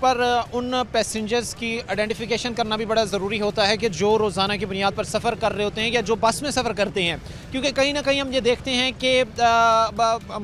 पर उन पैसेंजर्स की आइडेंटिफिकेशन करना भी बड़ा ज़रूरी होता है कि जो रोज़ाना की बुनियाद पर सफ़र कर रहे होते हैं या जो बस में सफ़र करते हैं, क्योंकि कहीं ना कहीं हम ये देखते हैं कि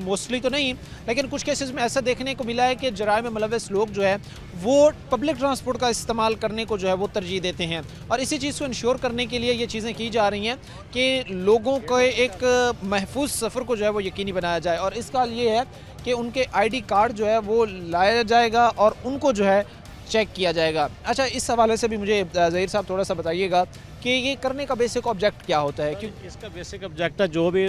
मोस्टली तो नहीं लेकिन कुछ केसेस में ऐसा देखने को मिला है कि जराए में मुलव्वस लोग जो है वो पब्लिक ट्रांसपोर्ट का इस्तेमाल करने को जो है वो तरजीह देते हैं। और इसी चीज़ को इंश्योर करने के लिए ये चीज़ें की जा रही हैं कि लोगों को एक महफूज सफ़र को जो है वो यकीनी बनाया जाए। और इसका ये है कि उनके आईडी कार्ड जो है वो लाया जाएगा और उनको जो है चेक किया जाएगा। अच्छा, इस हवाले से भी मुझे ज़हीर साहब थोड़ा सा बताइएगा कि ये करने का बेसिक ऑब्जेक्ट क्या होता है? क्योंकि इसका बेसिक ऑब्जेक्ट है, जो भी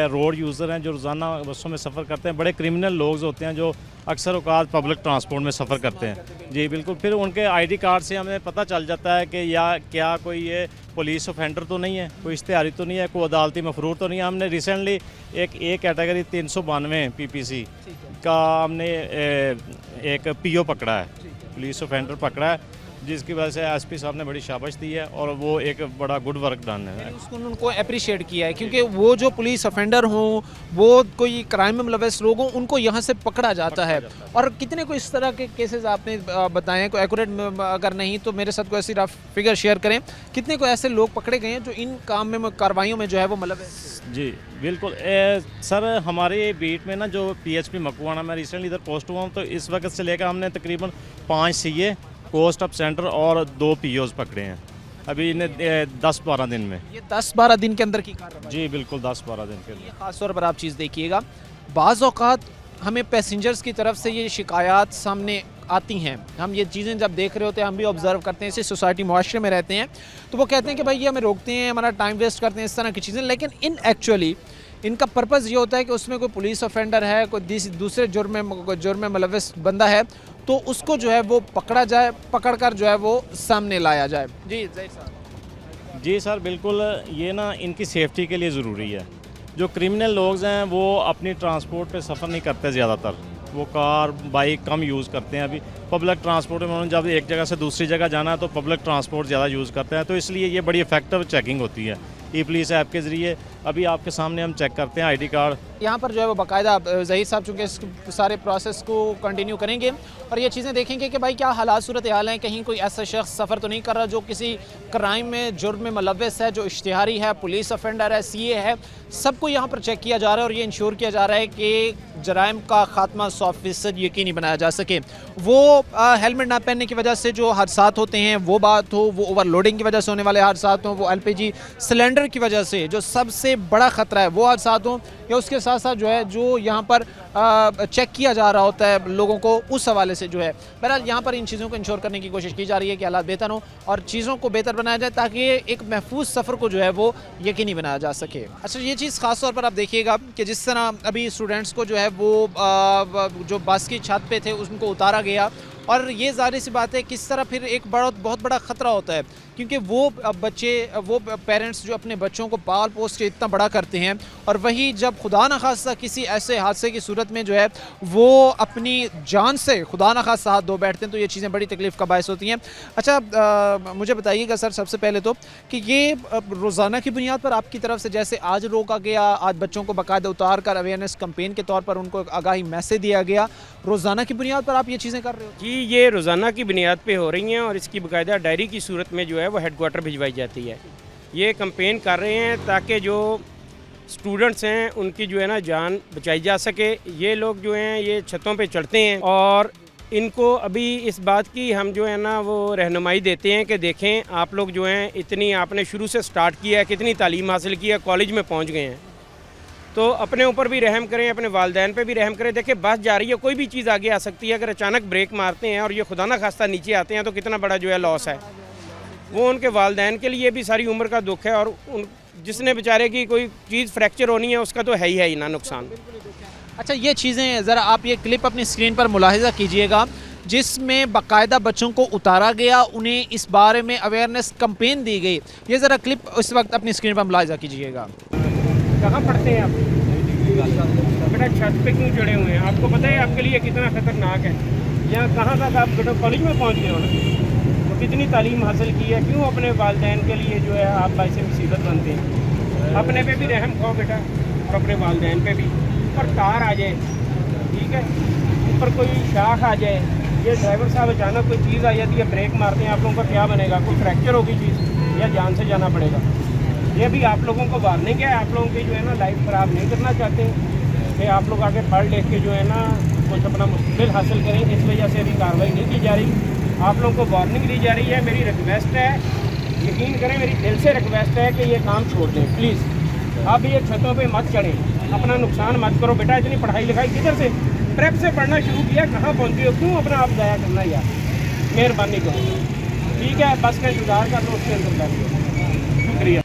रोड यूज़र हैं जो रोज़ाना बसों में सफ़र करते हैं, बड़े क्रिमिनल लोग होते हैं जो अक्सर औकात पब्लिक ट्रांसपोर्ट में सफ़र करते हैं। जी बिल्कुल, फिर उनके आईडी कार्ड से हमें पता चल जाता है कि या क्या कोई ये पुलिस ऑफेंडर तो नहीं है, कोई इश्तिहारी तो नहीं है, कोई अदालती मफरूर तो नहीं है। हमने रिसेंटली एक कैटेगरी 392 PPC का हमने एक PO पकड़ा है, पुलिस ऑफेंडर पकड़ा है, जिसकी वजह से SP साहब ने बड़ी शाबाश दी है और वो एक बड़ा गुड वर्क डन है। उसको उनको अप्रिशिएट किया है क्योंकि वो जो पुलिस ऑफेंडर हों, वो कोई क्राइम में मुलव्वस लोग हों, उनको यहाँ से पकड़ा जाता है। और कितने को इस तरह के केसेस आपने बताए हैं, कोई एक्यूरेट अगर नहीं तो मेरे साथ कोई ऐसी रफ फिगर शेयर करें, कितने को ऐसे लोग पकड़े गए हैं जो इन काम में कार्रवाइयों में जो है वो मुलव्वस? जी बिल्कुल सर, हमारे बीट में ना जो PHP मकवाना, मैं रिसेंटली इधर पोस्ट हुआ हूँ, तो इस वक्त से लेकर हमने तकरीबन 5 CA, कोस्ट ऑफ सेंटर और 2 POs पकड़े हैं अभी इन्हें 10-12 दिन में। ये 10-12 दिन के अंदर की कार्रवाई? जी बिल्कुल, 10-12 दिन के अंदर। ख़ास तौर पर आप चीज़ देखिएगा, बाज़ औक़ात हमें पैसेंजर्स की तरफ से ये शिकायत सामने आती हैं। हम ये चीज़ें जब देख रहे होते हैं, हम भी ऑब्ज़र्व करते हैं, इसी सोसाइटी मुआशरे में रहते हैं, तो वो कहते हैं कि भाई ये हमें रोकते हैं, हमारा टाइम वेस्ट करते हैं, इस तरह की चीज़ें। लेकिन इन एक्चुअली इनका पर्पज़ ये होता है कि उसमें कोई पुलिस ऑफेंडर है, कोई दूसरे जुर्म में मुलव्वस बंदा है, तो उसको जो है वो पकड़ा जाए, पकड़ कर जो है वो सामने लाया जाए। जी ज़हीर साहब। जी सर बिल्कुल, ये ना इनकी सेफ्टी के लिए ज़रूरी है। जो क्रिमिनल लोग हैं वो अपनी ट्रांसपोर्ट पे सफ़र नहीं करते, ज़्यादातर वो कार बाइक कम यूज़ करते हैं। अभी पब्लिक ट्रांसपोर्ट में उन्होंने जब एक जगह से दूसरी जगह जाना है तो पब्लिक ट्रांसपोर्ट ज़्यादा यूज़ करते हैं, तो इसलिए ये बड़ी इफेक्टिव चेकिंग होती है ई-पुलिस ऐप के ज़रिए। अभी आपके सामने हम चेक करते हैं आईडी कार्ड। यहाँ पर जो है वो बाकायदा ज़हीर साहब चूँकि इस सारे प्रोसेस को कंटिन्यू करेंगे और ये चीज़ें देखेंगे कि भाई क्या हालात सूरत हाल हैं, कहीं कोई ऐसा शख्स सफ़र तो नहीं कर रहा जो किसी क्राइम में जुर्म में मुलव्वस है, जो इश्तिहारी है, पुलिस ऑफेंडर है, CA है, सबको यहाँ पर चेक किया जा रहा है और ये इंश्योर किया जा रहा है कि जराइम का खात्मा 100% यकीनी बनाया जा सके। वो हेलमेट ना पहनने की वजह से जो हादसात होते हैं वो बात हो, वो ओवरलोडिंग की वजह से होने वाले हादसात हों, वो LPG सिलेंडर की वजह से जो सबसे बड़ा ख़तरा है वो हादसात हों, या उसके साथ साथ जो है जो यहाँ पर चेक किया जा रहा होता है लोगों को, उस हवाले से जो है बहरहाल यहाँ पर इन चीज़ों को इंश्योर करने की कोशिश की जा रही है कि हालात बेहतर हों और चीज़ों को बेहतर बनाया जाए ताकि एक महफूज सफ़र को जो है वो यकीनी बनाया जा सके। अच्छा, ये चीज़ ख़ास तौर पर आप देखिएगा कि जिस तरह अभी स्टूडेंट्स को जो है वो जो बस की छत पे थे उनको उतारा गया, और ये ज़ाहिर सी बात है किस तरह फिर एक बहुत बड़ा ख़तरा होता है क्योंकि वो बच्चे, वो पेरेंट्स जो अपने बच्चों को पाल पोस के इतना बड़ा करते हैं और वही जब खुदा न खास्ता किसी ऐसे हादसे की सूरत में जो है वो अपनी जान से खुदा न खास्ता हाथ धो बैठते हैं, तो ये चीज़ें बड़ी तकलीफ़ का बायस होती हैं। अच्छा, मुझे बताइएगा सर सबसे पहले तो कि ये रोज़ाना की बुनियाद पर आपकी तरफ से जैसे आज रोका गया, आज बच्चों को बाकायदा उतार कर अवेयरनेस कैंपेन के तौर पर उनको आगाही मैसेज दिया गया, रोज़ाना की बुनियाद पर आप ये चीज़ें कर रहे हो? जी, ये रोज़ाना की बुनियाद पे हो रही हैं और इसकी बाकायदा डायरी की सूरत में जो है वो हेडक्वार्टर भिजवाई जाती है। ये कैंपेन कर रहे हैं ताकि जो स्टूडेंट्स हैं उनकी जो है ना जान बचाई जा सके। ये लोग जो हैं ये छतों पे चढ़ते हैं और इनको अभी इस बात की हम जो है ना वो रहनुमाई देते हैं कि देखें आप लोग जो हैं इतनी आपने शुरू से स्टार्ट किया है, कितनी तालीम हासिल की है, कॉलेज में पहुँच गए हैं, तो अपने ऊपर भी रहम करें, अपने वालिदैन पे भी रहम करें। देखिए बस जा रही है, कोई भी चीज़ आगे आ सकती है, अगर अचानक ब्रेक मारते हैं और ये खुदा ना खास्ता नीचे आते हैं तो कितना बड़ा जो है लॉस है। वो उनके वालिदैन के लिए भी सारी उम्र का दुख है और जिसने बेचारे की कोई चीज़ फ्रैक्चर होनी है उसका तो है ही ना नुकसान। अच्छा, ये चीज़ें ज़रा आप ये क्लिप अपनी स्क्रीन पर मुलाहिजा कीजिएगा जिसमें बाकायदा बच्चों को उतारा गया, उन्हें इस बारे में अवेयरनेस कैंपेन दी गई। ये ज़रा क्लिप इस वक्त अपनी स्क्रीन पर मुलाहिजा कीजिएगा। कहाँ पढ़ते हैं आप? बेटा छत पे क्यों चढ़े हुए हैं? आपको पता है आपके लिए कितना खतरनाक है? यहाँ कहाँ तक आप बेटा कॉलेज में पहुँच गए हो ना, तो कितनी तालीम हासिल की है, क्यों अपने वालिदैन के लिए जो है आप बाइस मुसीबत बनते हैं? अपने पे भी रहम खाओ बेटा और अपने वालिदैन पे भी। ऊपर तार आ जाए, ठीक है, ऊपर कोई शाख आ जाए, ये ड्राइवर साहब अचानक कोई चीज़ आ जाती है, ब्रेक मारते हैं, आप लोगों का क्या बनेगा? कोई फ्रैक्चर होगी चीज़ या जान से जाना पड़ेगा। ये भी आप लोगों को वार्निंग है, आप लोगों की जो है ना लाइफ ख़राब नहीं करना चाहते कि आप लोग आगे पढ़ लिख के जो है ना कुछ अपना मुस्तक़बिल हासिल करें, इस वजह से अभी कार्रवाई नहीं की जा रही। आप लोगों को वार्निंग दी जा रही है। मेरी रिक्वेस्ट है, यकीन करें, मेरी दिल से रिक्वेस्ट है कि ये काम छोड़ दें प्लीज़। आप ये छतों पे मत चढ़ें, अपना नुकसान मत करो। बेटा इतनी पढ़ाई लिखाई किधर से प्रेप से पढ़ना शुरू किया, कहाँ पहुँचे हो? क्यों अपना आप ज़ाया करना यार? मेहरबानी करो, ठीक है, बस का इंतज़ार कर लो, उसके अंदर बैठ लो। शुक्रिया।